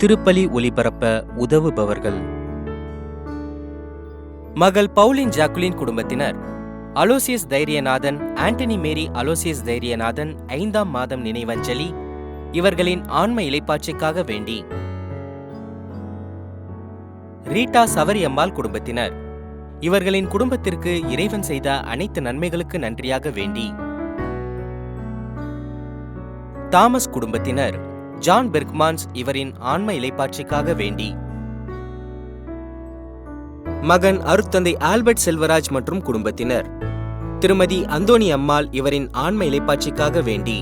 திருப்பலி ஒலிபரப்ப உதவுபவர்கள். மகள் பவுலின் ஜாக்குலின் குடும்பத்தினர் அலோசியஸ் தைரியநாதன், ஆண்டனி மேரி அலோசியஸ் தைரியநாதன் 5ஆம் மாதம் நினைவஞ்சலி இவர்களின் ஆன்ம இளைப்பாட்சிக்காக வேண்டி. ரீட்டா சவரியம்மாள் குடும்பத்தினர் இவர்களின் குடும்பத்திற்கு இறைவன் செய்த அனைத்து நன்மைகளுக்கு நன்றியாக வேண்டி. தாமஸ் குடும்பத்தினர் ஜான் பெர்க்மான்ஸ் இவரின் ஆன்ம இளைப்பாட்சிக்காக வேண்டி. மகன் அருட்தந்தை ஆல்பர்ட் செல்வராஜ் மற்றும் குடும்பத்தினர் திருமதி அந்தோணி அம்மாள் இவரின் ஆன்ம இளைப்பாட்சிக்காக வேண்டி.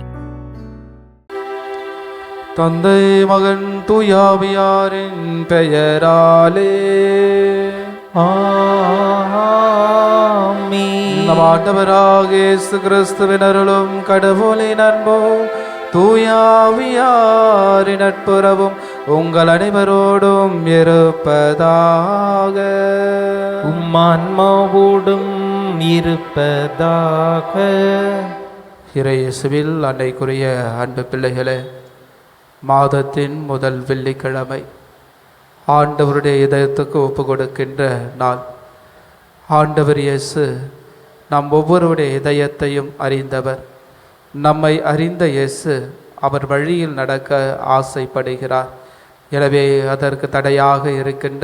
தந்தை மகன் தூயாவியாரின் பெயராலே ஆமென். நம் ஆண்டவராக இயேசு கிறிஸ்துவின் அருளும் கடவுளின் அன்பும் தூயாவியாரின் நட்புறவும் உங்கள் அனைவரோடும் இருப்பதாக. உம்மான்மாவோடும் இருப்பதாக. இறையேசுவில் அன்னைக்குரிய அன்பு பிள்ளைகளே, மாதத்தின் முதல் வெள்ளிக்கிழமை ஆண்டவருடைய இதயத்துக்கு ஒப்பு கொடுக்கின்ற நாள். ஆண்டவர் இயேசு நம் ஒவ்வொருடைய இதயத்தையும் அறிந்தவர். நம்மை அறிந்த இயேசு அவர் வழியில் நடக்க ஆசைப்படுகிறார். எனவே அதற்கு தடையாக இருக்கின்ற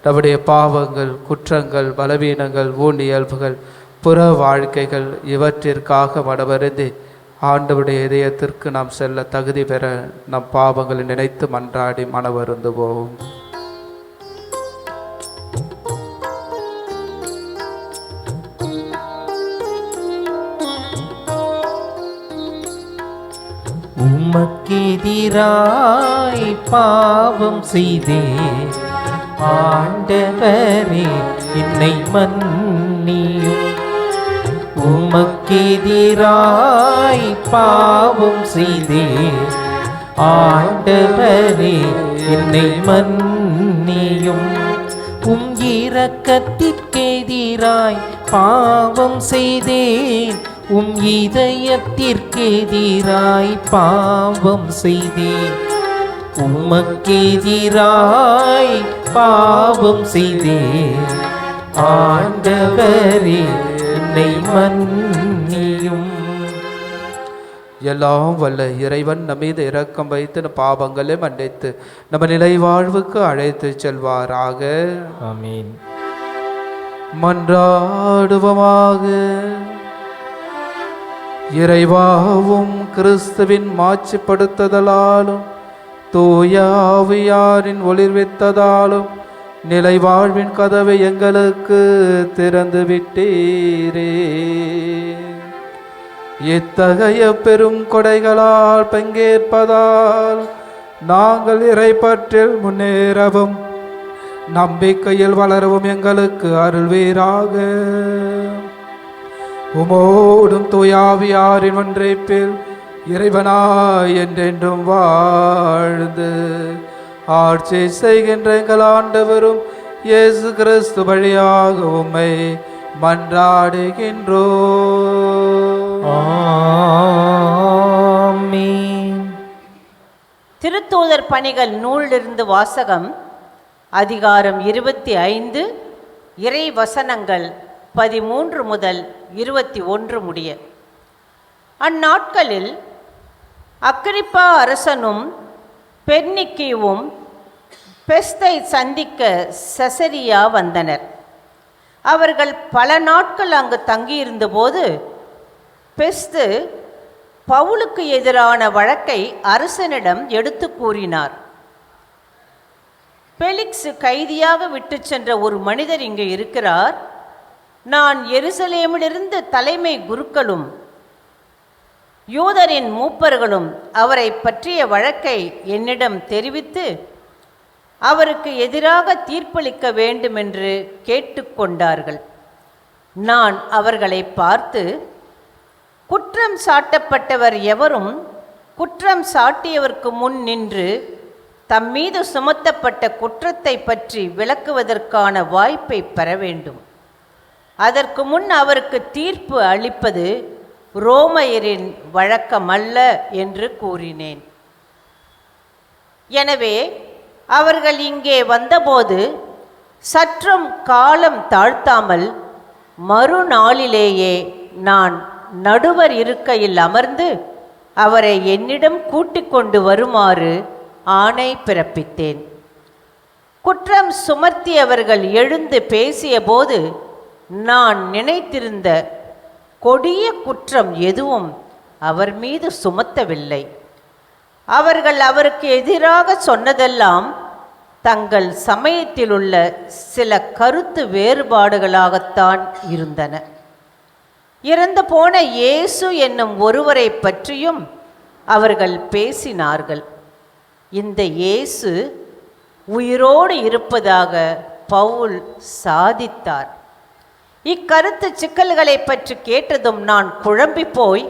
நம்முடைய பாவங்கள், குற்றங்கள், பலவீனங்கள், ஊனியல்புகள், புற வாழ்க்கைகள் இவற்றிற்காக மனவருந்தி ஆண்டவருடைய இதயத்திற்கு நாம் செல்ல தகுதி பெற நம் பாவங்களை நினைத்து மன்றாடி மனவருந்துவோம். உமக்கெதிராய் பாவம் செய்தே ஆண்டவரே என்னை மன்னியும். உமக்கெதிராய் பாவம் செய்தே ஆண்டவரே என்னை மன்னியும். உம் இரக்கத்திற்கெதிராய் பாவம் செய்தேன். உம் இதயத்திற்கெதிராய் பாவம் செய்தேன். உமக்கெதிராய் பாவம் செய்தேன். ஆண்டவரே என்னை மன்னியும். எல்லாம் வல்ல இறைவன் நம் மீது இரக்கம் வைத்து பாவங்களை மன்னித்து நம்ம நிலை வாழ்வுக்கு அழைத்து செல்வாராக. ஆமென். மன்றாடுவமாக. இறைவாவும் கிறிஸ்துவின் மாட்சிப்படுத்துதலாலும் தூயாவியாரின் ஒளிர்வித்ததாலும் நிலை வாழ்வின் கதவை எங்களுக்கு திறந்து விட்டீரே. இத்தகைய பெரும் கொடைகளால் பங்கேற்பதால் நாங்கள் இறைப்பற்றில் முன்னேறவும் நம்பிக்கையில் வளரவும் எங்களுக்கு அருள்வீராக. உமோடும் தூயாவியாரின் ஒன்றைப்பில் இறைவனாய் என்றென்றும் வாழ்ந்து ஆட்சி செய்கின்ற எங்கள் ஆண்டவரும் இயேசு கிறிஸ்து வழியாக உம்மை மன்றாடுகின்றோம். ஆமென். திருத்தூதர் பணிகள் நூலிலிருந்து வாசகம். அதிகாரம் 25, இறை வசனங்கள் 13 முதல் 21 முடிய. அந்நாட்களில் அக்கிரிப்பா அரசனும் பெர்னிக்கியும் பெஸ்தை சந்திக்க செசரியா வந்தனர். அவர்கள் பல நாட்கள் அங்கு தங்கியிருந்தபோது பெஸ்து பவுலுக்கு எதிரான வழக்கை அரசனிடம் எடுத்து கூறினார். பெலிக்ஸ் கைதியாக விட்டு சென்ற ஒரு மனிதர் இங்கு இருக்கிறார். நான் எருசலேமிலிருந்து தலைமை குருக்களும் யூதரின் மூப்பர்களும் அவரை பற்றிய வழக்கை என்னிடம் தெரிவித்து அவருக்கு எதிராக தீர்ப்பளிக்க வேண்டுமென்று கேட்டுக்கொண்டார்கள். நான் அவர்களை பார்த்து, குற்றம் சாட்டப்பட்டவர் எவரும் குற்றம் சாட்டியவருக்கு முன் நின்று தம் மீது சுமத்தப்பட்ட குற்றத்தை பற்றி விளக்குவதற்கான வாய்ப்பை பெற வேண்டும். அதற்கு முன் அவருக்கு தீர்ப்பு அளிப்பது ரோமையரின் வழக்கமல்ல என்று கூறினேன். எனவே அவர்கள் இங்கே வந்தபோது சற்றும் காலம் தாழ்த்தாமல் மறுநாளிலேயே நான் நடுவர் இருக்கையில் அமர்ந்து அவரை என்னிடம் கூட்டிக் கொண்டு வருமாறு ஆணை பிறப்பித்தேன். குற்றம் சுமத்தியவர்கள் எழுந்து பேசியபோது நான் நினைத்திருந்த கொடிய குற்றம் எதுவும் அவர் மீது சுமத்தவில்லை. அவர்கள் அவருக்கு எதிராக சொன்னதெல்லாம் தங்கள் சமயத்தில் உள்ள சில கருத்து வேறுபாடுகளாகத்தான் இருந்தன. இறந்து போன இயேசு என்னும் ஒருவரை பற்றியும் அவர்கள் பேசினார்கள். இந்த இயேசு உயிரோடு இருப்பதாக பவுல் சாதித்தார். இக்கருத்து சிக்கல்களை பற்றி கேட்டதும் நான் குழம்பி போய்,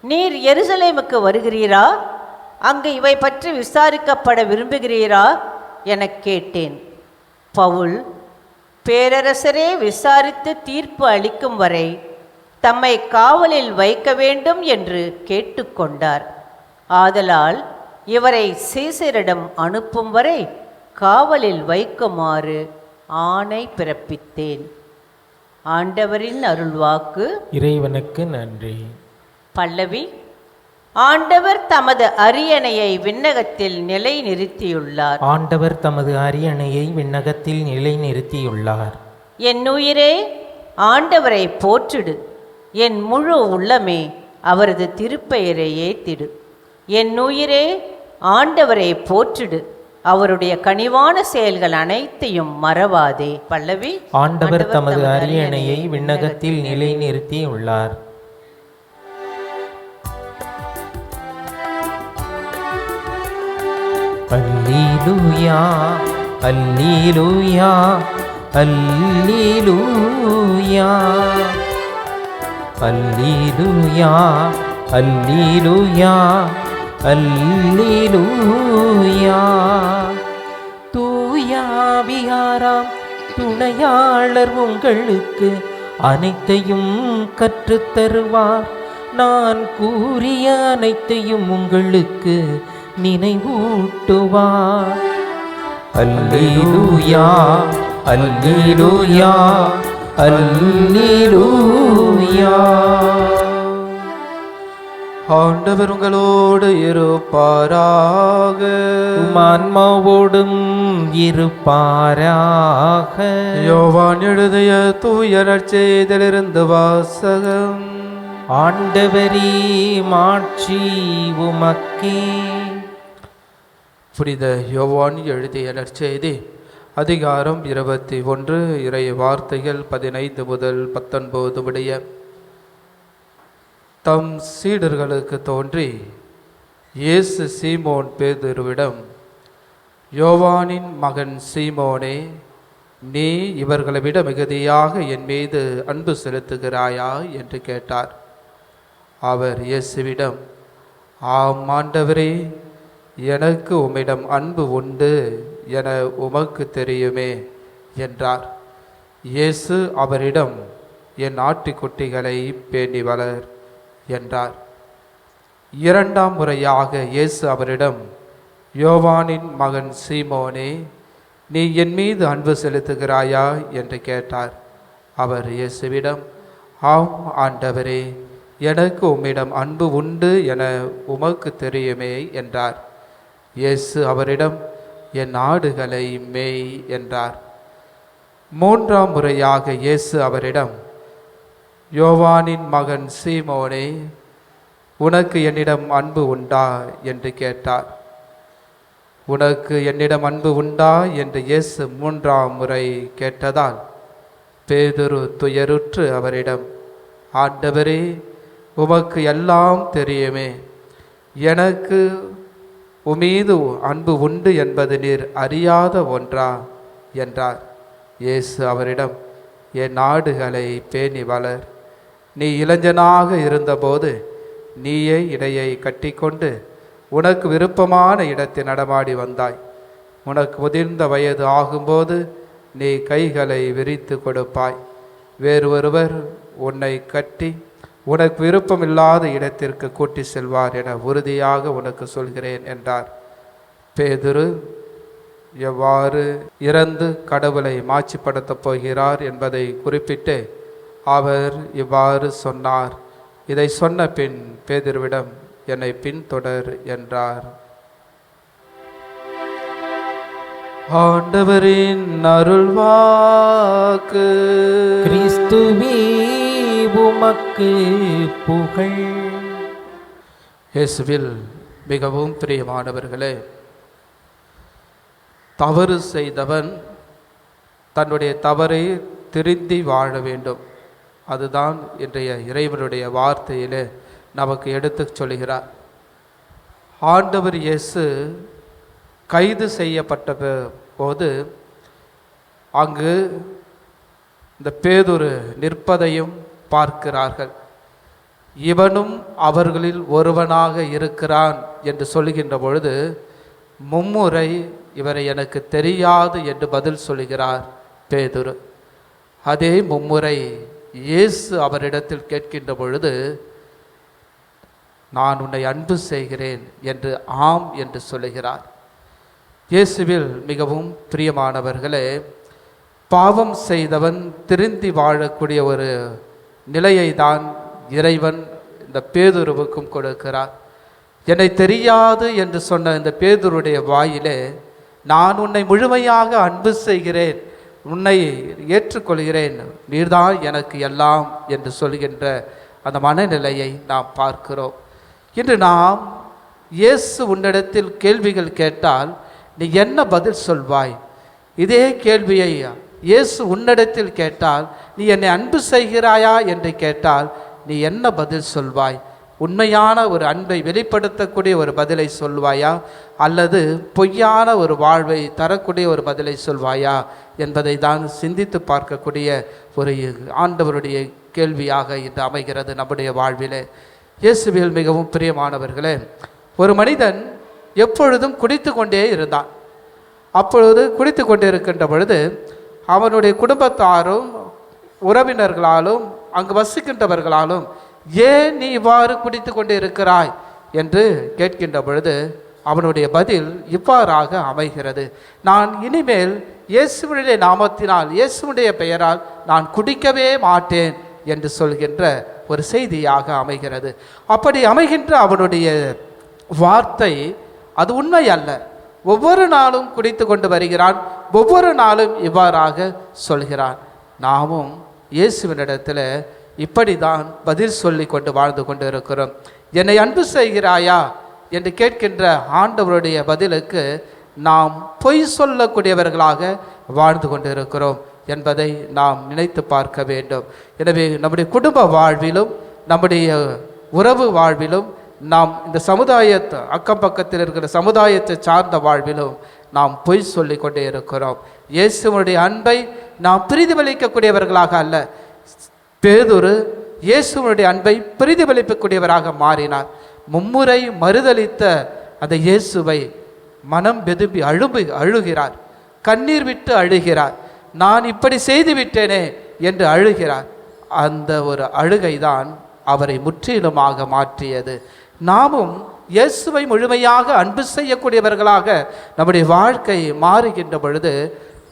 நீர் எருசலேமுக்கு வருகிறீரா? அங்கு இவை பற்றி விசாரிக்கப்பட விரும்புகிறீரா என கேட்டேன். பவுல், பேரரசரே விசாரித்து தீர்ப்பு அளிக்கும் வரை தம்மை காவலில் வைக்க வேண்டும் என்று கேட்டுக்கொண்டார். ஆதலால் இவரை சீசரிடம் அனுப்பும் வரை காவலில் வைக்குமாறு ஆணை பிறப்பித்தேன். ஆண்டவரின் அருள்வாக்கு. இறைவனுக்கு நன்றி. பல்லவி. ஆண்டவர் தமது அரியணையை விண்ணகத்தில் நிலைநிறுத்தியுள்ளார். ஆண்டவர் தமது அரியணையை விண்ணகத்தில் நிலைநிறுத்தியுள்ளார். என் உயிரே ஆண்டவரை போற்றிடு, என் முழு உள்ளமே அவரது திருப்பெயரை ஏத்திடு. என் உயிரே ஆண்டவரை போற்றிடு, அவருடைய கனிவான செயல்கள் அனைத்தையும் மறவாதே. பல்லவி. ஆண்டவர் தமது அரியணையை விண்ணகத்தில் நிலைநிறுத்தியுள்ளார். அல்லேலூயா அல்லேலூயா அல்லேலூயா அல்லேலூயா அல்லேலூயா அல்லேலூயா. தூயாவியாராம் துணையாளர் உங்களுக்கு அனைத்தையும் கற்றுத்தருவார். நான் கூறிய அனைத்தையும் உங்களுக்கு நினைவூட்டுவார். அல்லேலூயா அல்லேலூயா அல்லேலூயா. ஆண்டவர் உங்களோடு இருப்பாராக. ஆன்மாவோடும் இருப்பாராக. யோவான் எழுதிய தூய நற்செய்தியிலிருந்து வாசகம். ஆண்டவரே மாட்சி உமக்கே. புனித யோவான் எழுதிய நற்செய்தி அதிகாரம் 21 இறை வார்த்தைகள் 15 முதல் 19 உடைய. தம் சீடர்களுக்கு தோன்றி இயேசு சீமோன் பேதுருவிடம், யோவானின் மகன் சீமோனே, நீ இவர்களை விட மிகுதியாக என் மீது அன்பு செலுத்துகிறாயா என்று கேட்டார். அவர் இயேசுவிடம், ஆம் ஆண்டவரே, எனக்கு உம்மிடம் அன்பு உண்டு என உமக்கு தெரியுமே என்றார். இயேசு அவரிடம், என் ஆட்டுக்குட்டிகளை பேணி வளர் என்றார். இரண்டாம் முறையாக இயேசு அவரிடம், யோவானின் மகன் சீமோனே, நீ என் மீது அன்பு செலுத்துகிறாயா என்று கேட்டார். அவர் இயேசுவிடம், ஆம் ஆண்டவரே, எனக்கு உம்மிடம் அன்பு உண்டு என உமக்கு தெரியுமே என்றார். இயேசு அவரிடம், என் ஆடுகளை மேய் என்றார். மூன்றாம் முறையாக இயேசு அவரிடம், யோவானின் மகன் சீமோனே, உனக்கு என்னிடம் அன்பு உண்டா என்று கேட்டார். உனக்கு என்னிடம் அன்பு உண்டா என்று இயேசு மூன்றாம் முறை கேட்டதால் பேதுரு துயருற்று அவரிடம், ஆண்டவரே, உமக்கு எல்லாம் தெரியுமே, எனக்கு உமீது அன்பு உண்டு என்பது நீர் அறியாத ஒன்றா என்றார். இயேசு அவரிடம், என் ஆடுகளை பேணி வளர். நீ இளைஞனாக இருந்தபோது நீயே இடையை கட்டிக்கொண்டு உனக்கு விருப்பமான இடத்தில் நடமாடி வந்தாய். உனக்கு முதிர்ந்த வயது ஆகும்போது நீ கைகளை விரித்து கொடுப்பாய். வேறு ஒருவர் உன்னை கட்டி உனக்கு விருப்பமில்லாத இடத்திற்கு கூட்டி செல்வார் என உறுதியாக உனக்கு சொல்கிறேன் என்றார். பேதுரு, எவ்வாறு இறந்து கடவுளை மாட்சிப்படுத்தப் போகிறார் என்பதை குறிப்பிட்டு அவர் இவ்வாறு சொன்னார். இதை சொன்ன பின் பேதுருவிடம், என்னை பின்தொடர் என்றார். ஆண்டவரின் அருள்வாக்கு. கிறிஸ்துவே உமக்கு புகழ். இயேசுவில் மிகவும் பிரியமானவர்களே, தவறு செய்தவன் தன்னுடைய தவறை திருந்தி வாழ வேண்டும். அதுதான் இன்றைய இறைவனுடைய வார்த்தையிலே நமக்கு எடுத்து சொல்கிறார். ஆண்டவர் இயேசு கைது செய்யப்பட்ட போது அங்கு இந்த பேதுரு நிற்பதையும் பார்க்கிறார்கள். இவனும் அவர்களில் ஒருவனாக இருக்கிறான் என்று சொல்கின்ற பொழுது மும்முறை இவரை எனக்கு தெரியாது என்று பதில் சொல்கிறார் பேதுரு. அதே மும்முறை இயேசு அவரிடத்தில் கேட்கின்ற பொழுது, நான் உன்னை அன்பு செய்கிறேன் என்று ஆம் என்று சொல்லுகிறார். இயேசுவில் மிகவும் பிரியமானவர்களே, பாவம் செய்தவன் திருந்தி வாழக்கூடிய ஒரு நிலையை தான் இறைவன் இந்த பேதுருவுக்கும் கொடுக்கிறார். என்னை தெரியாது என்று சொன்ன இந்த பேதுருடைய வாயிலே, நான் உன்னை முழுமையாக அன்பு செய்கிறேன், உன்னை ஏற்றுக்கொள்கிறேன், நீர்தான் எனக்கு எல்லாம் என்று சொல்கின்ற அந்த மனநிலையை நாம் பார்க்கிறோம். இன்று நாம் இயேசு உன்னிடத்தில் கேள்விகள் கேட்டால் நீ என்ன பதில் சொல்வாய்? இதே கேள்வியை இயேசு உன்னிடத்தில் கேட்டால், நீ என்னை அன்பு செய்கிறாயா என்று கேட்டால் நீ என்ன பதில் சொல்வாய்? உண்மையான ஒரு அன்பை வெளிப்படுத்தக்கூடிய ஒரு பதிலை சொல்வாயா, அல்லது பொய்யான ஒரு வாழ்வை தரக்கூடிய ஒரு பதிலை சொல்வாயா என்பதை தான் சிந்தித்து பார்க்கக்கூடிய ஒரு ஆண்டவருடைய கேள்வியாக இன்று அமைகிறது நம்முடைய வாழ்விலே. இயேசுவில் மிகவும் பிரியமானவர்களே, ஒரு மனிதன் எப்பொழுதும் குடித்து கொண்டே இருந்தான். அப்பொழுது குடித்து கொண்டே இருக்கின்ற பொழுது அவனுடைய குடும்பத்தாரும் உறவினர்களாலும் அங்கு வசிக்கின்றவர்களாலும், ஏன் நீ இவ்வாறு குடித்து கொண்டு இருக்கிறாய் என்று கேட்கின்ற பொழுது அவனுடைய பதில் இவ்வாறாக அமைகிறது: நான் இனிமேல் இயேசுவுடைய நாமத்தினால், இயேசுவுடைய பெயரால் நான் குடிக்கவே மாட்டேன் என்று சொல்கின்ற ஒரு செய்தியாக அமைகிறது. அப்படி அமைகின்ற அவனுடைய வார்த்தை அது உண்மை அல்ல. ஒவ்வொரு நாளும் குடித்து கொண்டு வருகிறான், ஒவ்வொரு நாளும் இவ்வாறாக சொல்கிறான். நாமும் இயேசுவினிடத்தில் இப்படி தான் பதில் சொல்லி கொண்டு வாழ்ந்து கொண்டு இருக்கிறோம். என்னை அன்பு செய்கிறாயா என்று கேட்கின்ற ஆண்டவருடைய பதிலுக்கு நாம் பொய் சொல்லக்கூடியவர்களாக வாழ்ந்து கொண்டு இருக்கிறோம் என்பதை நாம் நினைத்து பார்க்க வேண்டும். எனவே நம்முடைய குடும்ப வாழ்விலும் நம்முடைய உறவு வாழ்விலும் நாம் இந்த சமுதாயத்தை அக்கம் பக்கத்தில் இருக்கிற சமுதாயத்தை சார்ந்த வாழ்விலும் நாம் பொய் சொல்லி கொண்டே இருக்கிறோம். இயேசுவனுடைய அன்பை நாம் பிரதிபலிக்கக்கூடியவர்களாக அல்ல. பேதுரு இயேசுவனுடைய அன்பை பிரதிபலிக்கக்கூடியவராக மாறினார். மும்முறை மறுதலித்த அந்த இயேசுவை மனம் வெதும்பி அழுகிறார், கண்ணீர் விட்டு அழுகிறார். நான் இப்படி செய்து விட்டேனே என்று அழுகிறார். அந்த ஒரு அழுகைதான் அவரை முற்றிலுமாக மாற்றியது. நாமும் இயேசுவை முழுமையாக அன்பு செய்யக்கூடியவர்களாக நம்முடைய வாழ்க்கை மாறுகின்ற பொழுது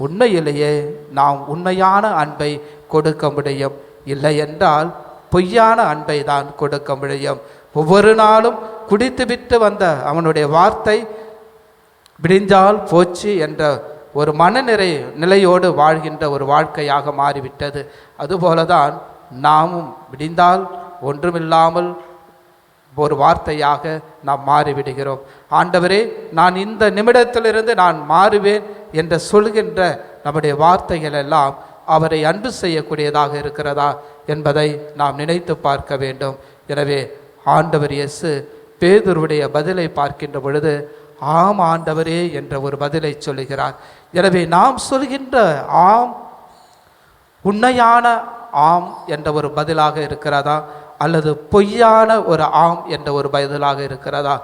உண்மையிலேயே நாம் உண்மையான அன்பை கொடுக்க முடியும். இல்லை என்றால் பொய்யான அன்பை தான் கொடுக்க முடியும். ஒவ்வொரு நாளும் குடித்துவிட்டு வந்த அவனுடைய வார்த்தை விடிஞ்சால் போச்சு என்ற ஒரு நிலையோடு வாழ்கின்ற ஒரு வாழ்க்கையாக மாறிவிட்டது. அதுபோலதான் நாமும் விடிந்தால் ஒன்றுமில்லாமல் ஒரு வார்த்தையாக நாம் மாறிவிடுகிறோம். ஆண்டவரே, நான் இந்த நிமிடத்திலிருந்து நான் மாறுவேன் என்று சொல்கின்ற நம்முடைய வார்த்தைகள் எல்லாம் அவரை அன்பு செய்யக்கூடியதாக இருக்கிறதா என்பதை நாம் நினைத்து பார்க்க வேண்டும். எனவே ஆண்டவர் இயேசு பேதுருவுடைய பதிலை பார்க்கின்ற பொழுது ஆம் ஆண்டவரே என்ற ஒரு பதிலை சொல்லுகிறார். எனவே நாம் சொல்கின்ற ஆம் உண்மையான ஆம் என்ற ஒரு பதிலாக இருக்கிறதா, அல்லது பொய்யான ஒரு ஆம் என்ற ஒரு பதிலாக இருக்கிறதா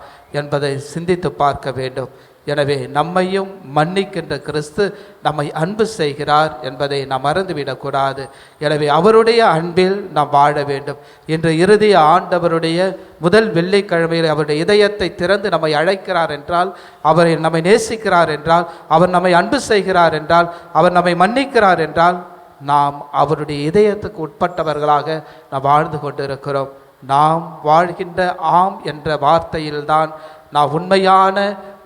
என்பதை சிந்தித்து பார்க்க வேண்டும். எனவே நம்மையும் மன்னிக்கின்ற கிறிஸ்து நம்மை அன்பு செய்கிறார் என்பதை நாம் மறந்துவிடக்கூடாது. எனவே அவருடைய அன்பில் நாம் வாழ வேண்டும். இன்று இறுதி ஆண்டவருடைய முதல் வெள்ளிக்கிழமையில் அவருடைய இதயத்தை திறந்து நம்மை அழைக்கிறார் என்றால், அவரை நம்மை நேசிக்கிறார் என்றால், அவர் நம்மை அன்பு செய்கிறார் என்றால், அவர் நம்மை மன்னிக்கிறார் என்றால், நாம் அவருடைய இதயத்துக்கு உட்பட்டவர்களாக நாம் வாழ்ந்து கொண்டிருக்கிறோம். நாம் வாழ்கின்ற ஆம் என்ற வார்த்தையில்தான் நாம் உண்மையான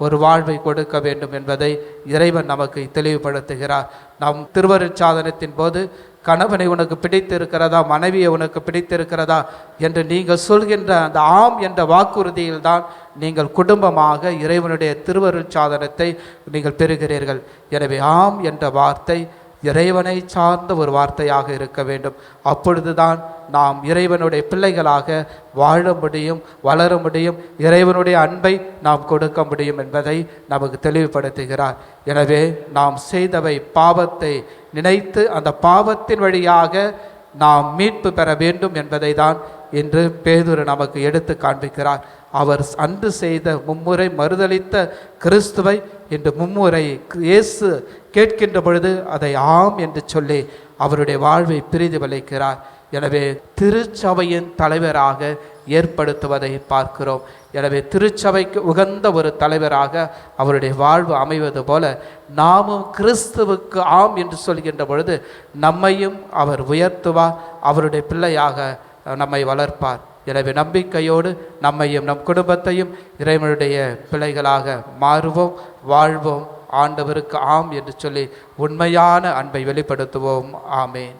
ஒரு வாழ்வை கொடுக்க வேண்டும் என்பதை இறைவன் நமக்கு தெளிவுபடுத்துகிறார். நாம் திருவருட்சாதனத்தின் போது கணவனை உனக்கு பிடித்திருக்கிறதா, மனைவியை உனக்கு பிடித்திருக்கிறதா என்று நீங்கள் சொல்கின்ற அந்த ஆம் என்ற வாக்குறுதியில்தான் நீங்கள் குடும்பமாக இறைவனுடைய திருவருட்சாதனத்தை நீங்கள் பெறுகிறீர்கள். எனவே ஆம் என்ற வார்த்தை இறைவனை சார்ந்த ஒரு வார்த்தையாக இருக்க வேண்டும். அப்பொழுதுதான் நாம் இறைவனுடைய பிள்ளைகளாக வாழ முடியும், வளர முடியும், இறைவனுடைய அன்பை நாம் கொடுக்க முடியும் என்பதை நமக்கு தெளிவுபடுத்துகிறார். எனவே நாம் செய்தவை பாவத்தை நினைத்து அந்த பாவத்தின் வழியாக நாம் மீட்பு பெற வேண்டும் என்பதை தான் இன்று பேதுரு நமக்கு எடுத்து காண்பிக்கிறார். அவர் அன்று செய்த மும்முறை மறுதளித்த கிறிஸ்துவை இன்று மும்முறை இயேசு கேட்கின்ற பொழுது அதை ஆம் என்று சொல்லி அவருடைய வாழ்வை பிரதிபலிக்கிறார். எனவே திருச்சபையின் தலைவராக ஏற்படுத்துவதை பார்க்கிறோம். எனவே திருச்சபைக்கு உகந்த ஒரு தலைவராக அவருடைய வாழ்வு அமைவது போல நாமும் கிறிஸ்துவுக்கு ஆம் என்று சொல்கின்ற பொழுது நம்மையும் அவர் உயர்த்துவார், அவருடைய பிள்ளையாக நம்மை வளர்ப்பார். எனவே நம்பிக்கையோடு நம்மையும் நம் குடும்பத்தையும் இறைவனுடைய பிள்ளைகளாக மாறுவோம், வாழ்வோம், ஆண்டவருக்கு ஆம் என்று சொல்லி உண்மையான அன்பை வெளிப்படுத்துவோம். ஆமேன்.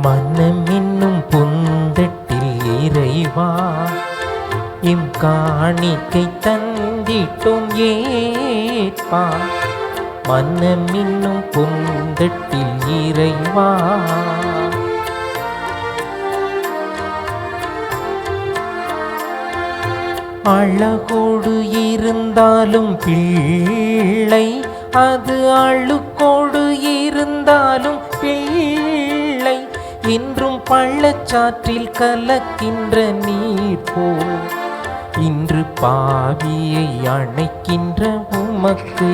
மனம் என்னும் புந்தட்டில் இறைவா எம் காணிக்கை தந்திட்டும் ஏற்பா. மனம் என்னும் புந்தட்டில் இறைவா அழகோடு இருந்தாலும் பிள்ளை, அது அழுக்கோடு இருந்தாலும் பிள்ளை, இன்றும் பள்ளச்சாற்றில் கலக்கின்ற நீர் போ, இன்று பாவியை அணைக்கின்ற உமக்கு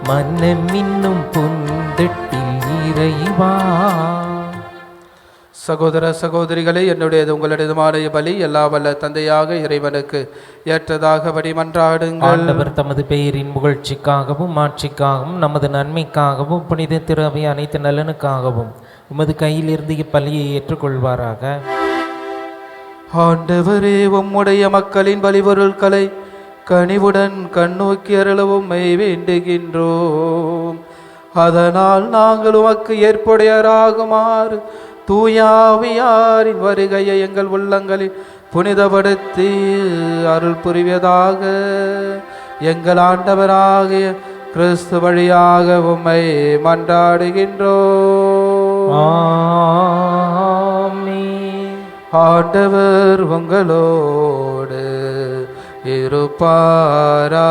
மனம் இன்னும் புந்தட்டில் இறைவா. சகோதர சகோதரிகளே, என்னுடையது உங்களுடையதுமான பலி எல்லா வல்ல தந்தையாக இறைவனுக்கு ஏற்றதாக படி மன்றாடுங்கள். ஆண்டவர் தமது பெயரின் புகழ்ச்சிக்காகவும் ஆட்சிக்காகவும் நமது நன்மைக்காகவும் புனித திரு அனைத்து நலனுக்காகவும் உமது கையிலிருந்து இப்பலியை ஏற்றுக்கொள்வாராக. ஆண்டவரே, உம்முடைய மக்களின் பலிபொருட்களை கனிவுடன் கண்ணோக்கி அருளவும் வேண்டுகின்றோம். அதனால் நாங்கள் உமக்கு ஏற்புடையராகுமாறு தூயாவியாரின் வருகையை எங்கள் உள்ளங்களில் புனிதப்படுத்தி அருள் புரிவதாக எங்கள் ஆண்டவராகிய கிறிஸ்து வழியாக உம்மை மன்றாடுகின்றோம். ஆமென். ஆண்டவர் உங்களோடு இருப்பாராக,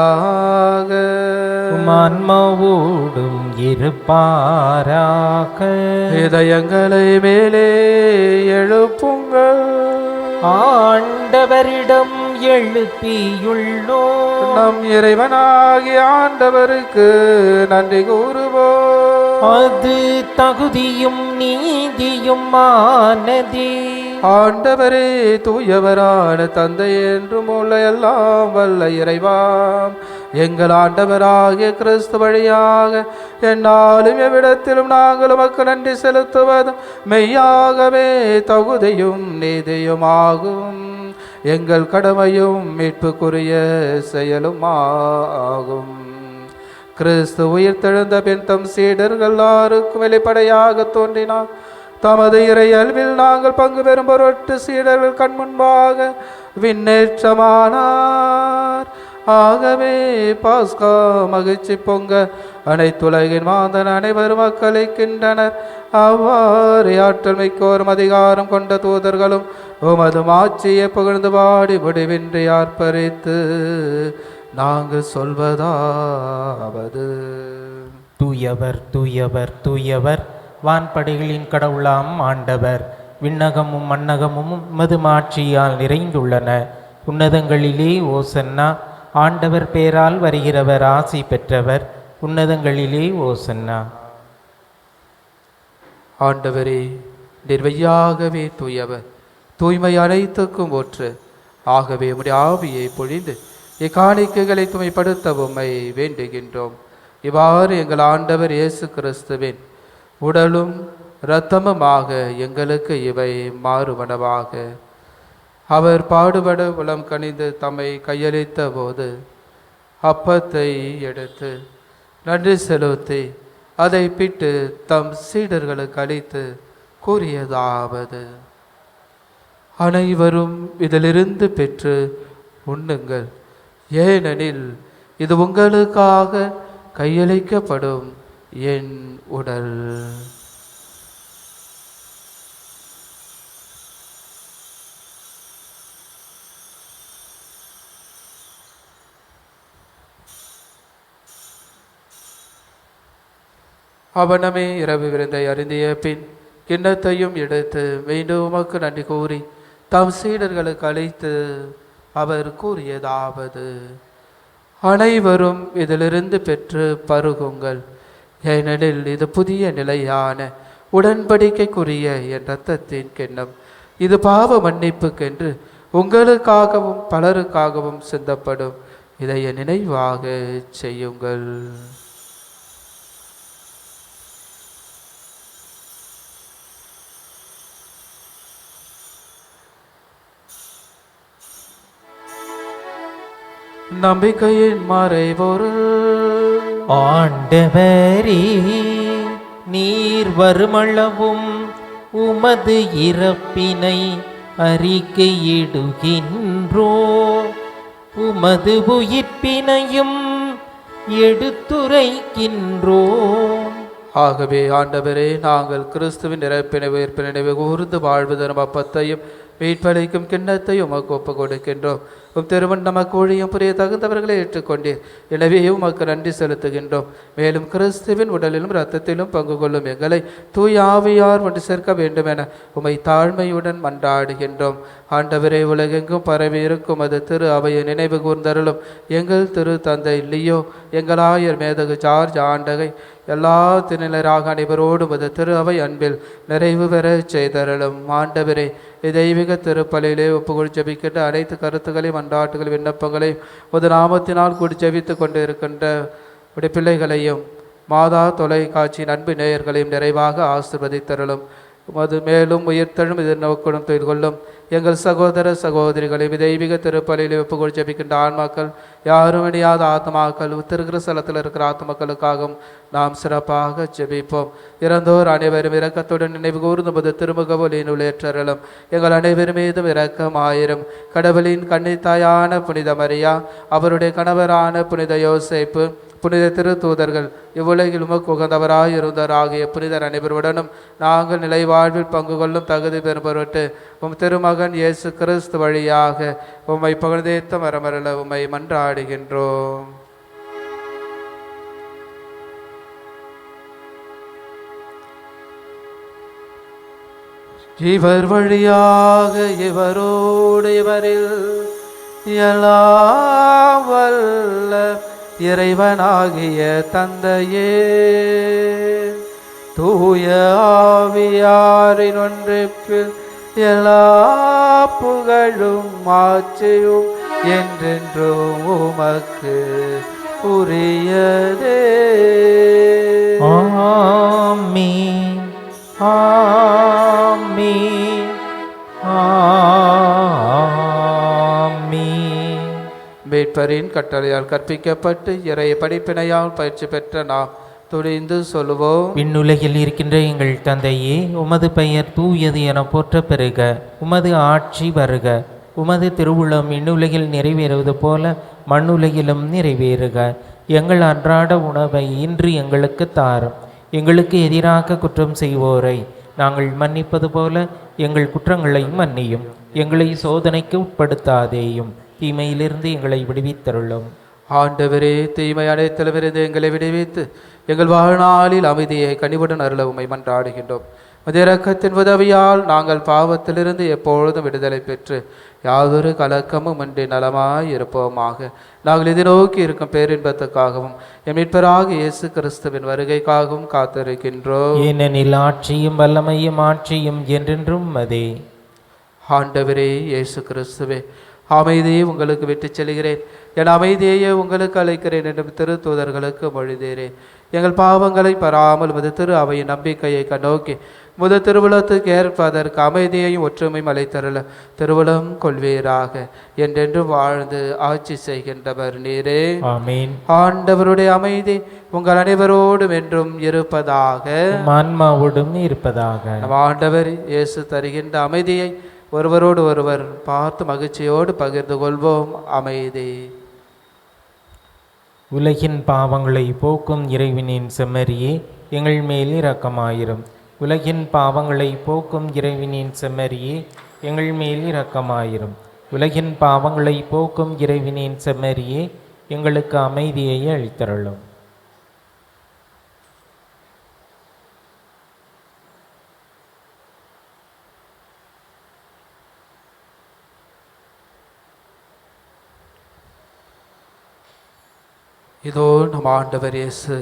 ஆன்மாவோடும் இருப்பாராக. இதயங்களை மேலே எழுப்புங்கள், ஆண்டவரிடம் எழுப்பியுள்ளோம். நம் இறைவனாகிய ஆண்டவருக்கு நன்றி கூறுவோம். அது தகுதியும் நீதியும் ஆனதே. ஆண்டவரே, தூயவரான தந்தை என்றும் உள்ள எல்லாம் வல்ல இறைவாம், எங்கள் ஆண்டவராகிய கிறிஸ்து வழியாக என்னாலும் எவ்விடத்திலும் நாங்கள் உமக்கு நன்றி செலுத்துவதும் மெய்யாகவே தகுதியும் நீதியுமாகும். எங்கள் கடமையும் மீட்புக்குரிய செயலும் ஆகும். கிறிஸ்து உயிர்த்தெழுந்த பின் தம் சீடர்கள் எல்லாருக்கும் வெளிப்படையாக தோன்றினார். தமது இறையல்வில் நாங்கள் பங்கு பெறும் பொருட்டு சீடர்கள் கண் முன்பாக விண்ணேற்றமானார். ஆகவே பாஸ்கா மகிழ்ச்சி பொங்க அனைத்துலகின் மாந்தன் அனைவரும் மக்களிக்கின்றனர். அவ்வாறு ஆற்றல் மிக்கோரும் அதிகாரம் கொண்ட தூதர்களும் உமது ஆட்சியை புகழ்ந்து பாடி முடிவின்றி ஆர்ப்பரித்து நாங்கள் சொல்வதாவது: தூயவர் தூயவர் தூயவர், வான்படைகளின் கடவுளாம் ஆண்டவர். விண்ணகமும் மண்ணகமும் உமது மாட்சியால் நிறைந்துள்ளன. உன்னதங்களிலே ஓசன்னா. ஆண்டவர் பேரால் வருகிறவர் ஆசி பெற்றவர். உன்னதங்களிலே ஓசன்னா. ஆண்டவரே, நிர்வையாகவே தூயவர், தூய்மை அனைத்துக்கும் ஒற்று. ஆகவே உம்முடைய ஆவியை பொழிந்து இக்காணிக்கைகளை தூய்மைப்படுத்த உம்மை வேண்டுகின்றோம். இவ்வாறு எங்கள் ஆண்டவர் இயேசு கிறிஸ்துவின் உடலும் இரத்தமுமாக எங்களுக்கு இவை மாறுவனவாக. அவர் பாடுபட உளம் கனிந்து தம்மை கையளித்த போது அப்பத்தை எடுத்து நன்றி செலுத்தி அதை பிட்டு தம் சீடர்களுக்கு அளித்து கூறியதாவது: அனைவரும் இதிலிருந்து பெற்று உண்ணுங்கள், ஏனெனில் இது உங்களுக்காக கையளிக்கப்படும் என் உடல். அவனமே இரவு விருந்தை அருந்திய பின் கிண்ணத்தையும் எடுத்து மீண்டும் உமக்கு நன்றி கூறி தம் சீடர்களுக்கு அளித்து அவர் கூறியதாவது: அனைவரும் இதிலிருந்து பெற்று பருகுங்கள், ஏனெனில் இது புதிய நிலையான உடன்படிக்கைக்குரிய என் இரத்தத்தின் கிண்ணம். இது பாவ மன்னிப்புக்கென்று உங்களுக்காகவும் பலருக்காகவும் சிந்தப்படும். இதை என் நினைவாக செய்யுங்கள். நம்பிக்கையின் மறைபொருள். ஆண்டவரே, நீர் வருமளவும் உமது இறப்பினை அறிக்கையிடுகின்றோ, உமது உயிர்ப்பினையும் எடுத்துரைக்கின்றோ. ஆகவே ஆண்டவரே, நாங்கள் கிறிஸ்துவின் இறப்பினை உயிர்ப்பினை நினைவு கூர்ந்து வாழ்வு தரும் அப்பத்தையும் மீட்பளிக்கும் கிண்ணத்தையும் உமக்கு ஒப்புக் கொடுக்கின்றோம். உம் திருமண் நமக்கு ஊழியம் புரிய தகுந்தவர்களை ஏற்றுக்கொண்டீர். எனவே உமக்கு நன்றி செலுத்துகின்றோம். மேலும் கிறிஸ்துவின் உடலிலும் இரத்தத்திலும் பங்கு கொள்ளும் எங்களை தூய் ஆவியார் ஒன்று சேர்க்க வேண்டும் என உமை தாழ்மையுடன் மன்றாடுகின்றோம். ஆண்டவரே, உலகெங்கும் பரவி இருக்கும் அது திரு அவையை நினைவு கூர்ந்தருளும். எங்கள் திரு தந்தை லியோ, எங்கள் ஆயர் மேதகு ஜார்ஜ் ஆண்டகை, எல்லா திருநிலராக அனைவரோடும் அது திரு அவை அன்பில் நிறைவு பெற செய்தருளும். ஆண்டவரே, தெய்வீக திருப்பலியிலே ஒப்புக்கொள் ஜெபிக்கின்ற அனைத்து கருத்துக்களையும் மன்றாட்டுகள் விண்ணப்பங்களையும் ஒரு நாமத்தினால் கூடி ஜெபித்து கொண்டு இருக்கின்ற உடைய பிள்ளைகளையும் மாதா தொலைக்காட்சியின் அன்பு நேயர்களையும் நிறைவாக ஆசீர்வதித்தருளும். அது மேலும் உயிர்த்தெழும் இது நோக்குடன் தொழில் கொள்ளும் எங்கள் சகோதர சகோதரிகளையும் தெய்வீக திருப்பலியில் ஒப்புக்கொள் ஜெபிக்கின்ற ஆன்மாக்கள், யாரும் இணையாத ஆத்மாக்கள், திருக்கிற ஸ்தலத்தில் இருக்கிற ஆத்மாக்களுக்காகவும் நாம் சிறப்பாக ஜெபிப்போம். இறந்தோர் அனைவரும் இரக்கத்துடன் நினைவு கூர்ந்து திருமுக ஒளியினுள் ஏற்றருளும். எங்கள் அனைவரும் மீதும் இரக்கமாயிரும். கடவுளின் கன்னித்தாயான புனித மரியா, அவருடைய கணவரான புனித யோசேப்பு, புனித திருத்தூதர்கள், இவ்வுலகில் உமக்கு உகந்தவராய் இருந்தவர் ஆகிய புனிதர் அனைவருடனும் நாங்கள் நிலைவாழ்வில் பங்கு கொள்ளும் தகுதி பெறும் பொருட்டு உம் திருமகன் இயேசு கிறிஸ்து வழியாக உம்மை புகழ்ந்தேத்த மரமரல உம்மை மன்றாடுகின்றோம். இவர் வழியாக இவரோடு இவரில் எல்லாம் வல்ல இறைவனாகிய தந்தையே, தூய ஆவியாரின் ஒன்றிப்பில் எல்லா புகழும் ஆட்சியும் என்றென்றும் உமக்கு உரியதே. ஆமென், ஆமென், ஆமென். மீட்பரின் கட்டளையால் கற்பிக்கப்பட்டு இறை படிப்பினையால் பயிற்சி பெற்ற நாம் துணிந்து சொல்லுவோம்: விண்ணுலகில் இருக்கின்ற எங்கள் தந்தையே, உமது பெயர் தூயது என போற்ற பெறுக. உமது ஆட்சி வருக. உமது திருவுளம் விண்ணுலகில் நிறைவேறுவது போல மண்ணுலகிலும் நிறைவேறுக. எங்கள் அன்றாட உணவை இன்று எங்களுக்கு தாரும். எங்களுக்கு எதிராக குற்றம் செய்வோரை நாங்கள் மன்னிப்பது போல எங்கள் குற்றங்களை மன்னியும். எங்களை சோதனைக்கு உட்படுத்தாதேயும், தீமையிலிருந்து எங்களை விடுவித்தருளும். ஆண்டவரே, தீமை அனைத்திலுமிருந்து எங்களை விடுவித்து எங்கள் வாழ்நாளில் அமைதியை கனிவுடன் அருள உம்மை மன்றாடுகின்றோம். உமது இரக்கத்தின் உதவியால் நாங்கள் பாவத்திலிருந்து எப்பொழுதும் விடுதலை பெற்று யாதொரு கலக்கமும் இன்றி நலமாய் இருப்போமாக. நாங்கள் எதிர்நோக்கி இருக்கும் பேரின்பத்துக்காகவும் எம் மீட்பராகிய இயேசு கிறிஸ்துவின் வருகைக்காகவும் காத்திருக்கின்றோம். ஏனெனில் ஆட்சியும் வல்லமையும் ஆட்சியும் என்றென்றும் அதே. ஆண்டவரே இயேசு கிறிஸ்துவே, அமைதியை உங்களுக்கு விட்டுச் செல்கிறேன், என் அமைதியையே உங்களுக்கு அழைக்கிறேன் என்றும் திருத்தூதர்களுக்கு மொழிதேறேன். எங்கள் பாவங்களை பராமல் உமது திரு அவையின் நம்பிக்கையை கண்ணோக்கி முத திருவுளத்துக்கு ஏற்பதற்கு அமைதியையும் ஒற்றுமையும் அழைத்தருள திருவுளம் கொள்வீராக. என்றென்று வாழ்ந்து ஆட்சி செய்கின்றவர் நீரே. ஆமென். ஆண்டவருடைய அமைதி உங்கள் அனைவரோடும் என்றும் இருப்பதாக. ஆன்மாவோடும் இருப்பதாக. நம் ஆண்டவர் இயேசு தருகின்ற அமைதியை ஒருவரோடு ஒருவர் பார்த்து மகிழ்ச்சியோடு பகிர்ந்து கொள்வோம். அமைதி. உலகின் பாவங்களை போக்கும் இறைவனின் செம்மறியே, எங்கள் மேல் இரக்கமாயிரும். உலகின் பாவங்களை போக்கும் இறைவனின் செம்மறியே, எங்கள் மேல் இரக்கமாயிரும். உலகின் பாவங்களை போக்கும் இறைவனின் செம்மறியே, எங்களுக்கு அமைதியை அளித்தருளும். இதோ நம் ஆண்டவர் இயேசு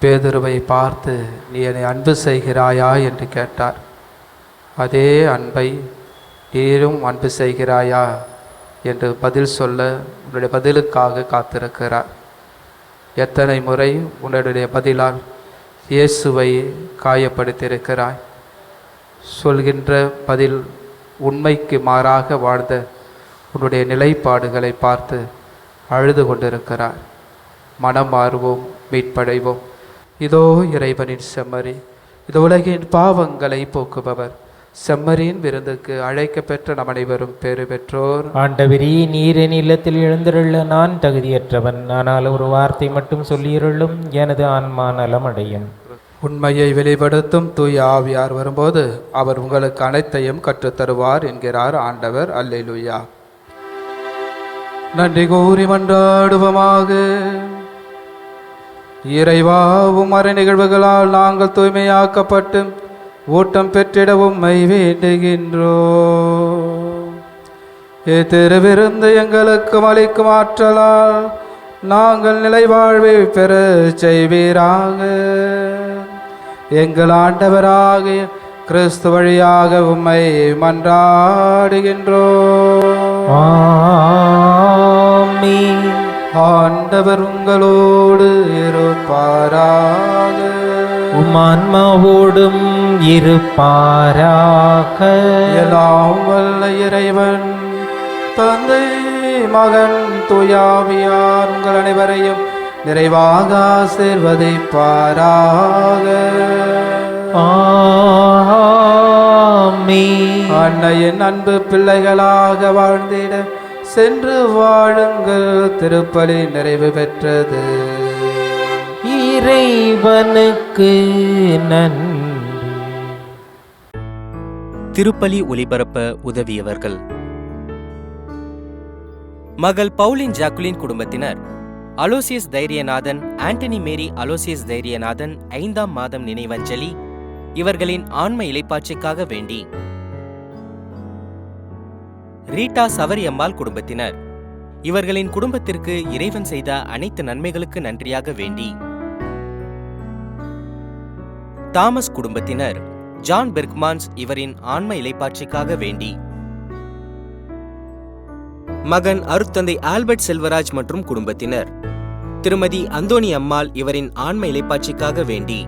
பேதுருவை பார்த்து, நீ என்னை அன்பு செய்கிறாயா என்று கேட்டார். அதே அன்பை நீரும் அன்பு செய்கிறாயா என்று பதில் சொல்ல உன்னுடைய பதிலுக்காக காத்திருக்கிறார். எத்தனை முறை உன்னுடைய பதிலால் இயேசுவை காயப்படுத்தியிருக்கிறாய். சொல்கின்ற பதில் உண்மைக்கு மாறாக வாழ்ந்த உன்னுடைய நிலைப்பாடுகளை பார்த்து அழுது கொண்டிருக்கிறார். மனம் மாறுவோம், மீட்படைவோம். இதோ இறைவனின் செம்மறி, இது உலகின் பாவங்களை போக்குபவர். செம்மறியின் விருந்துக்கு அழைக்க பெற்ற நம் அனைவரும் பேறு பெற்றோர். ஆண்டவரே, நீர் என் இல்லத்தில் எழுந்திருள்ள நான் தகுதியற்றவன். ஆனால் ஒரு வார்த்தை மட்டும் சொல்லியிருளும், எனது ஆன்மா நலம் அடையும். உண்மையை வெளிப்படுத்தும் தூய ஆவியார் வரும்போது அவர் உங்களுக்கு அனைத்தையும் கற்றுத்தருவார் என்கிறார் ஆண்டவர். அல்லேலூயா. நன்றி கூறி மன்றாடுவோமாக. இறைவா, உமறை நிகழ்வுகளால் நாங்கள் தூய்மையாக்கப்பட்டு ஊட்டம் பெற்றிட உம்மை வேண்டுகின்றோம். திருவிருந்து எங்களுக்கு அளிக்கும் ஆற்றலால் நாங்கள் நிலை வாழ்வை பெற செய்வீராக. எங்கள் ஆண்டவராகிய கிறிஸ்து வழியாக உம்மை மன்றாடுகின்றோம். ஆமென். ஆண்டவர் உங்களோடு இருப்பாராக. உம் ஆன்மாவோடும் இருப்பாராக. எல்லாம் வல்ல இறைவன் தந்தை, மகன், தூயாவியார் உங்கள் அனைவரையும் நிறைவாக ஆசீர்வதிப்பாராக. ஆமென். அன்னையின் அன்பு பிள்ளைகளாக வாழ்ந்திட சென்று வாழுங்கள். திருப்பலி நிறைவு பெற்றது. இறைவனுக்கு நன்றி. திருப்பலி ஒலிபரப்ப உதவியவர்கள்: மகள் பவுலின் ஜாக்குலின் குடும்பத்தினர் அலோசியஸ் தைரியநாதன், ஆண்டனி மேரி அலோசியஸ் தைரியநாதன் 5ஆம் மாதம் நினைவஞ்சலி இவர்களின் ஆன்ம இளைப்பாட்சிக்காக வேண்டி. ரீட்டா சவரியம்மாள் குடும்பத்தினர் இவர்களின் குடும்பத்திற்கு இறைவன் செய்த அனைத்து நன்மைகளுக்கு நன்றியாக வேண்டி. தாமஸ் குடும்பத்தினர் ஜான் பெர்க்மான்ஸ் இவரின் ஆன்ம இளைப்பாட்சிக்காக வேண்டி. மகன் அருட்தந்தை ஆல்பர்ட் செல்வராஜ் மற்றும் குடும்பத்தினர் திருமதி அந்தோணி அம்மாள் இவரின் ஆன்ம இளைப்பாட்சிக்காக வேண்டி.